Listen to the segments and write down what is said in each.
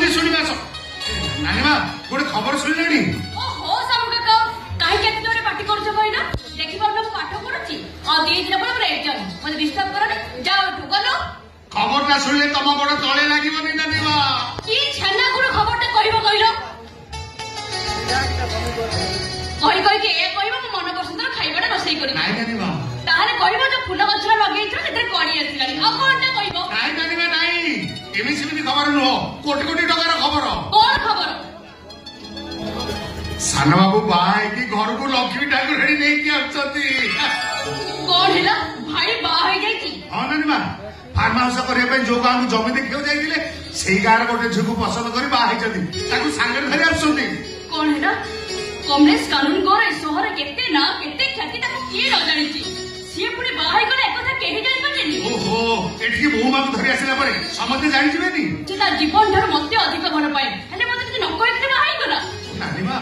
जल्दी शुणा नानी माँ गोटे खबर शुणी ओहो सामू काका काहे केते जोरे पार्टी करछ कहना देखि पाउन पाठ पढुची आ 2 दिन पर मोर एग्जाम मते डिस्टर्ब करने जाओ ठुकलो खबरटा शुणिले तम गोड़ तले लागिबनी नानी माँ की छन्ना गुण खबरटा कहबो कहलो कहि के ए कहबो म मन पसंदर खाइबाटा रोसई करी नाइ नानी माँ ताहाले कहबो जे फूल गछरा लगेइछ सेते कडी आसिलानी आ कोनटा कहबो नाइ नानी माँ नाइ एमी सेमी खबर नुह कोटी कोटी टकार खबर कोन खबर सान बाबू बाई की घर को लक्ष्मी ठाकुर नहीं आछती कौन है भाई बाहर जाई हाँ नानी माँ फार्म हाउस करने जो गाँव जमी देखा जाइए से गाँव गोटे झील को पसंद कर सांगे धरी आसुंदी कौन है कमलेश कानून गोरे सहर केते ना केते ख्याति किए न जानी सी पुणी बाहर गले एक कथा केही जानि पारेनी ओहो एठी बहु मां धरी आसिला परे समझे जानि जिवेनी जे ता जीवन धर मते अधिक भर पाए हेले मते कि न कहते बाहर गला नानी माँ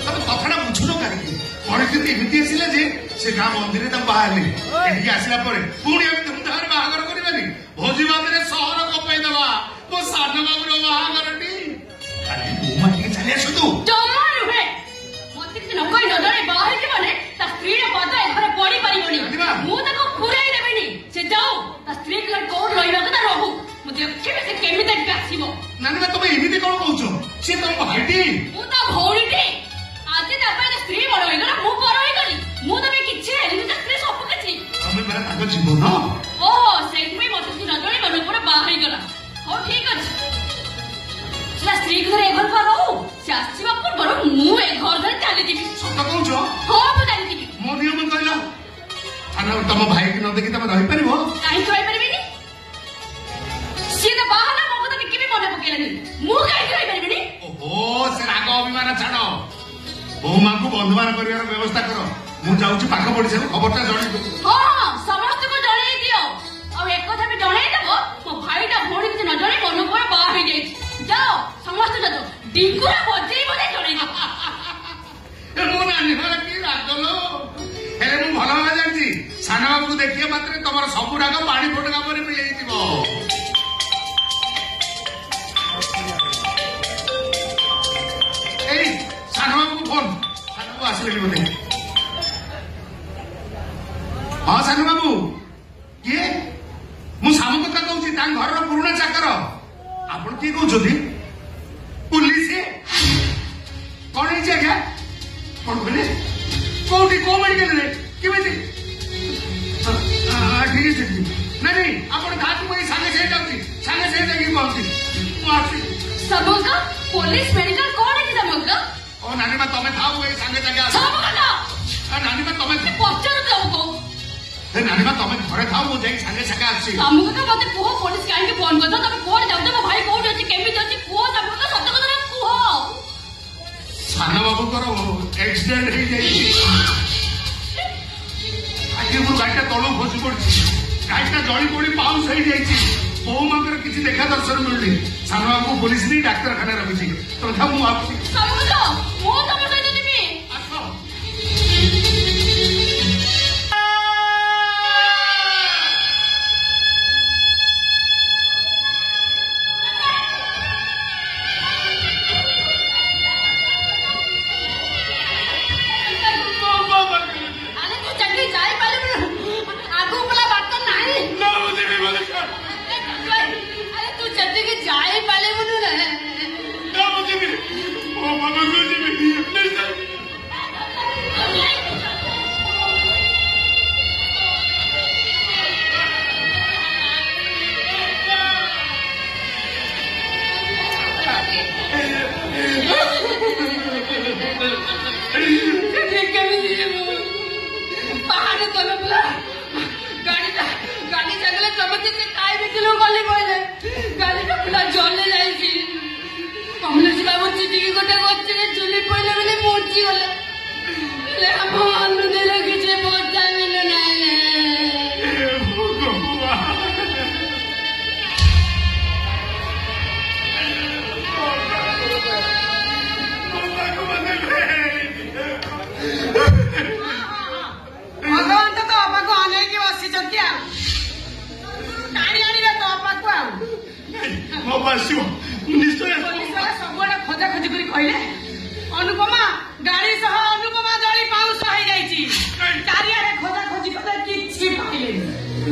तब कथाटा बुझुन काहे परिस्थिति एमती आसिला जे से गाँ मंदिर तक बाहर एठी आसिला परे पुणी हम धुमधाम बाहागर करबानी भोजी भात सहर कपाई देवा मो सान बाबूर बाहागरटी अरे बहु मां के चले आसु तू जमा रुहे मते कि न कहि न जाने बाहर के माने ता स्त्री रे पद ए घरे पड़ी परिबनी मु तको फुराई देबेनी से जाओ ता स्त्री के कोन रहिबा कथा रहू मु देखि से केमि तक गासिबो नानी माँ तुम एमती कौन कहूच सी तुम भाईटी मु ता भौणीटी आज ता पाए स्त्री बड़ होई गला मु बड़ होई गली मु तबे किछि हेली ता स्त्री सब किछि हमें मेरा ताको जीवन ओहो सेगमे मते कि न जाने मन पूरा बाहर गला हो ठीक अछि ला स्त्री घरे घर पर रहू से आसीबा पर बड़ मु ए घर धर चली दिबी सत कहूच हो मु चली दिबी मो नियम कहला थाना तुम भाई की न देखी तुम रही परिबो काहे रही परिबिनी सी त बाहर मो कथा निके भी मने पकेलनी मु काहे रही परिबिनी ओहो से राग अभिमान छाड़ बहु मां को बंधुमान करिवार व्यवस्था करो मु जाउची पाख पड़ी से खबरटा जणी दो हां समस्त को जणे दियो और एक कथा भी जणे देबो मो भाईटा भोणी के न जणे मन को बाहर हो जाई जाओ समस्त जातो डिंकुरा बजेई बोले जणे ए मो नानी हर की रागलो हेले मु भलो भाबे जानची सान बाबू को देखिए मात्र तमर सब राग पानी फोटका पर मिल जाइतिबो ए सान बाबू को फोन सान बाबू आसिले बोले हाँ सान बाबू किए मु सामू कथा कहूची ता घर पुराना चाकर आपण किए कहउछथि पुलिस कौन है आज्ञा कौन बोले कोटी को मेडिकल रे केमिति ठीक है नहीं आपण धातु मई संगे से जाउची संगे से जाकी कहउची मासी सबका पुलिस मेडिकल कौन है कि सबका ओ नानी मा तमे थाउ ए संगे जाके आ सबका आ नानी मा तमे पचार तुमको ए नानी मा तमे घरे थाउ मु जाई संगे संगे आसी हमको तो मते को पुलिस काहे के फोन करदो तमे कोन जाउ मो भाई कोन अछि केमि अछि को सबका सत्य कथा कुहो सान बाबू करो एक्सीडेंट हो जाई आगे मु गाइटा तळो खसी पड़छि गाइटा जळी पड़ी पाउस हो जाई बहु मांकर किसी देखा दर्शन मिलनी सान बाबू पुलिस नहीं डाक्टर खाना रखी तो था मु आप समझो मो तम सहित दिबी आसो बाबा आसो निश्चय सबुआड़े खोजा खोजी कर कहले अनुपमा गाड़ी सह अनुपमा जड़ी पाउस हो जाइछि चारियारे खोजा खोजी कर किछि पाइले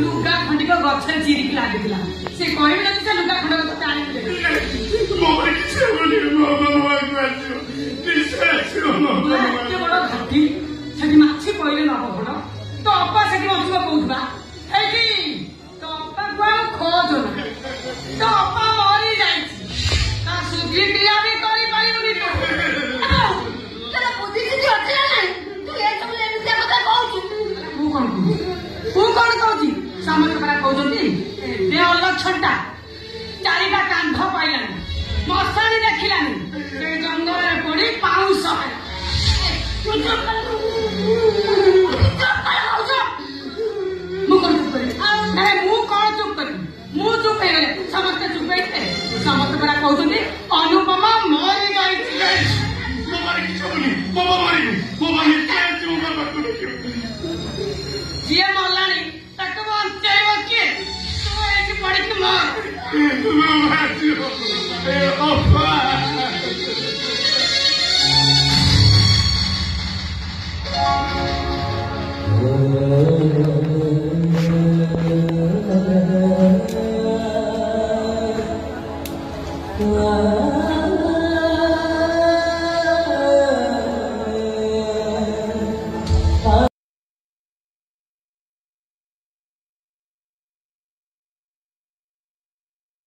लुगा खंडिक गछरे चिरिक लागितिला से कहबे न से लुगा खंड तो टाणी दे मोर किछ बोली बाबा आसो निश्चय आसो के बड़ घाटी सेठी माछि पहिले न पड़ तो अपा सेठी मछुआ कहउबा एठी तो अपा को खोज न तो अपा मरी जाइछि ता सुधी क्रिया भी करि पाइबुनी तो तेरा बुद्धि किछि अछि ना नाही तू ए सब एमितिया କଥା कहउछु तू कौन कहूची सामने परा कहउछंती बे अलक्षणटा चारिटा कांध पाइलानी मशानी देखिलानी से जंगल रे पड़ी पाउस तू चुप कर मु कौन चुप करी नहीं मु कौन चुप करी मु चुप हे गले समस्त चुप हे समस्त परा कहउछंती अनुपमा मरी जाइछि बाबा किछ बोली बाबा मारी बाबा निश्चय आसो बाबा जी मल्लानी तक बंचेब किए तू एठी पड़ी के मर बाबा